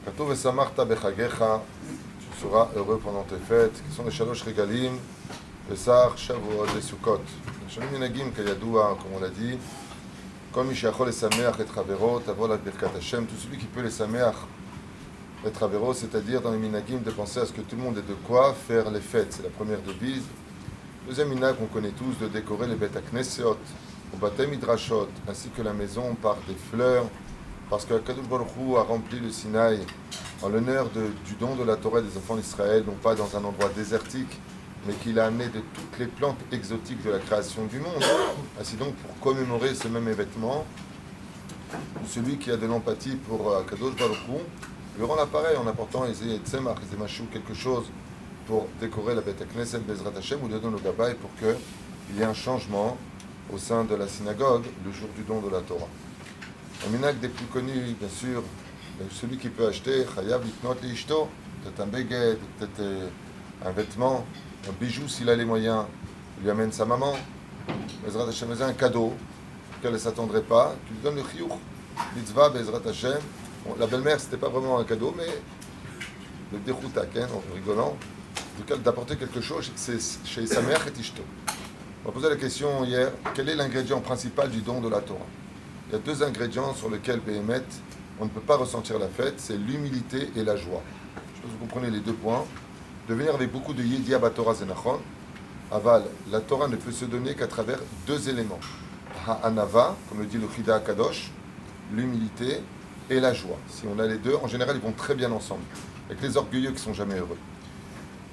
Katuv v'samarta bechagecha, tu seras heureux pendant tes fêtes, qui sont les shalosh regalim, Pesach, Shavuot et Sukkot. Shalom minagim kayadua, comme on l'a dit, Kol mi she'achol lesameach et chavero, tavo la birkat Hashem, tout celui qui peut les sameach et chavero, c'est-à-dire dans les minagim de penser à ce que tout le monde ait de quoi faire les fêtes, c'est la première devise. Deuxième minag qu'on connaît tous, de décorer les bêtes knesseot, au bâtem midrashot, ainsi que la maison par des fleurs, parce que Kadosh Baruch Hu a rempli le Sinaï en l'honneur du don de la Torah des enfants d'Israël, non pas dans un endroit désertique, mais qu'il a amené de toutes les plantes exotiques de la création du monde. Ainsi donc, pour commémorer ce même événement, celui qui a de l'empathie pour Kadosh Baruch Hu lui rend l'appareil en apportant Tzemach, Zemachou, quelque chose pour décorer la Beth Knesset Bezrat Hashem ou de don au Gabay pour qu'il y ait un changement au sein de la synagogue le jour du don de la Torah. Un minag des plus connus, bien sûr, celui qui peut acheter, Chayav Liknot Leishto, peut-être un beged, peut-être un vêtement, un bijou s'il a les moyens, il lui amène sa maman, Bezrat Hashem, un cadeau, qu'elle ne s'attendrait pas, tu lui donnes le chiyuch, mitzvah Bezrat Hashem. Bon, la belle-mère, c'était pas vraiment un cadeau, mais le déroutak, en rigolant, en tout cas d'apporter quelque chose, c'est chez sa mère et Ishto. On a posé la question hier, quel est l'ingrédient principal du don de la Torah? Il y a deux ingrédients sur lesquels, Béhémet, on ne peut pas ressentir la fête, c'est l'humilité et la joie. Je pense que vous comprenez les deux points. De venir avec beaucoup de Yediya Batorah Zenachon, aval, la Torah ne peut se donner qu'à travers deux éléments. Ha'anava, comme le dit le Chida Kadosh, l'humilité et la joie. Si on a les deux, en général, ils vont très bien ensemble, avec les orgueilleux qui ne sont jamais heureux.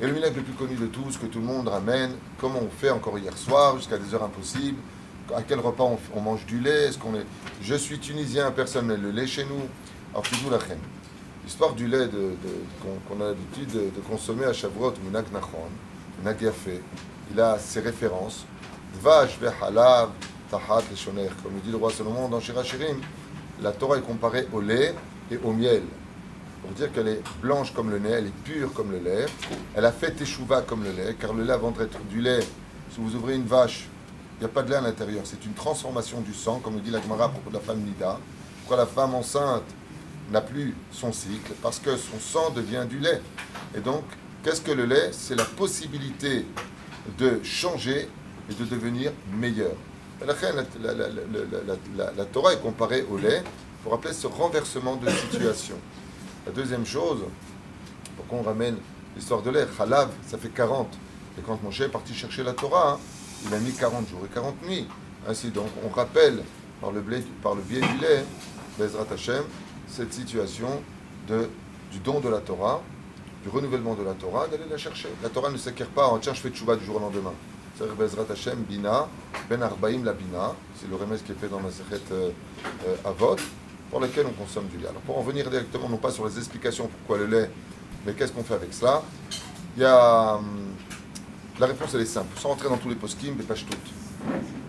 Et le minag le plus connu de tous, que tout le monde ramène, comme on fait encore hier soir, jusqu'à des heures impossibles, à quel repas on mange du lait, est-ce qu'on est... Je suis tunisien, personne n'a le lait chez nous. Alors, c'est d'où la reine. L'histoire du lait qu'on a l'habitude de consommer à Shavuot, minag nachon, minag yafé, il a ses références. Dvash ve'halav tahat leshoner, comme le dit le roi Salomon dans Shir HaShirim, la Torah est comparée au lait et au miel. Pour dire qu'elle est blanche comme le lait, elle est pure comme le lait, elle a fait teshuva comme le lait, car le lait, avant d'être du lait, si vous ouvrez une vache, il n'y a pas de lait à l'intérieur, c'est une transformation du sang, comme le dit la Gemara à propos de la femme Nida. Pourquoi la femme enceinte n'a plus son cycle? Parce que son sang devient du lait. Et donc, qu'est-ce que le lait? C'est la possibilité de changer et de devenir meilleur. La Torah est comparée au lait pour rappeler ce renversement de situation. La deuxième chose, pourquoi on ramène l'histoire de lait? Chalav, ça fait 40. Et quand Moshe est parti chercher la Torah, il a mis 40 jours et 40 nuits. Ainsi donc, on rappelle par le biais du lait, Bezrat Hashem, cette situation du don de la Torah, du renouvellement de la Torah, d'aller la chercher. La Torah ne s'acquiert pas en tiens, je fais tchouba du jour au lendemain. C'est-à-dire Bezrat Hashem, Bina, Ben Arbaïm la Bina, c'est le remède qui est fait dans la Sechet Avot, pour lequel on consomme du lait. Alors pour en venir directement, non pas sur les explications pourquoi le lait, mais qu'est-ce qu'on fait avec cela? Il y a... La réponse elle est simple, sans rentrer dans tous les poskim, des pages toutes.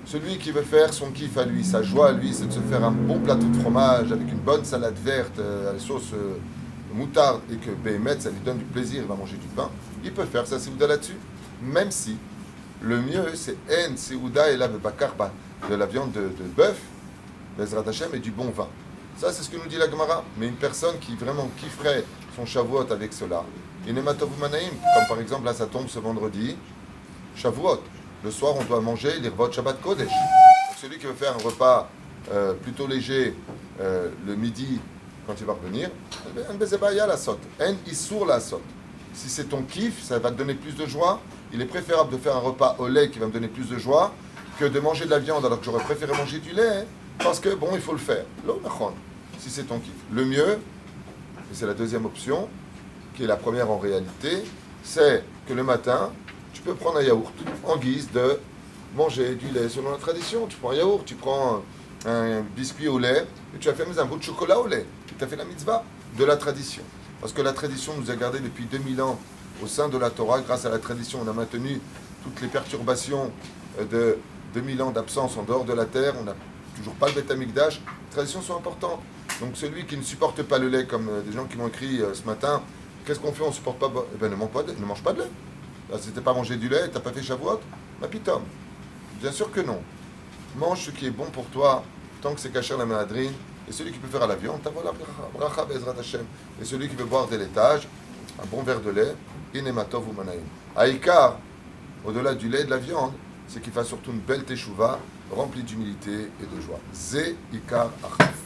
Celui qui veut faire son kiff à lui, sa joie à lui, c'est de se faire un bon plateau de fromage avec une bonne salade verte à la sauce moutarde et que Béhémet, ça lui donne du plaisir, il va manger du pain. Il peut faire sa séouda là-dessus, même si le mieux c'est en séouda et la bakarba, de la viande de bœuf, Bezrat Hashem et du bon vin. Ça c'est ce que nous dit la Gemara. Mais une personne qui vraiment kifferait son Shavuot avec cela, comme par exemple là ça tombe ce vendredi, Shavuot. Le soir on doit manger l'Irvot Shabbat Kodesh. Donc, celui qui veut faire un repas plutôt léger le midi quand il va revenir, un bezebaya la sot, un issour la sot. Si c'est ton kiff, ça va te donner plus de joie. Il est préférable de faire un repas au lait qui va me donner plus de joie que de manger de la viande alors que j'aurais préféré manger du lait, hein, parce que bon il faut le faire. Si c'est ton kiff. Le mieux, et c'est la deuxième option, qui est la première en réalité, c'est que le matin, tu peux prendre un yaourt en guise de manger du lait selon la tradition. Tu prends un yaourt, tu prends un biscuit au lait, et tu as fait un bout de chocolat au lait. Tu as fait la mitzvah de la tradition. Parce que la tradition nous a gardés depuis 2000 ans au sein de la Torah. Grâce à la tradition, on a maintenu toutes les perturbations de 2000 ans d'absence en dehors de la terre. On n'a toujours pas le Beth Amikdash. Les traditions sont importantes. Donc celui qui ne supporte pas le lait, comme des gens qui m'ont écrit ce matin, qu'est-ce qu'on fait? On ne supporte pas. Eh bien, ne mange pas de lait. Là, si tu n'as pas mangé du lait, tu n'as pas fait Shavuot, ma pitom. Bien sûr que non. Mange ce qui est bon pour toi, tant que c'est caché la maladrine, Et celui qui peut faire à la viande, t'as voilà, bracha be'ezrat Hashem. Et celui qui veut boire dès l'étage, un bon verre de lait, inematov ou manaim. Aïkar, au-delà du lait et de la viande, c'est qu'il fasse surtout une belle teshuva, remplie d'humilité et de joie. Zé ikar achaf.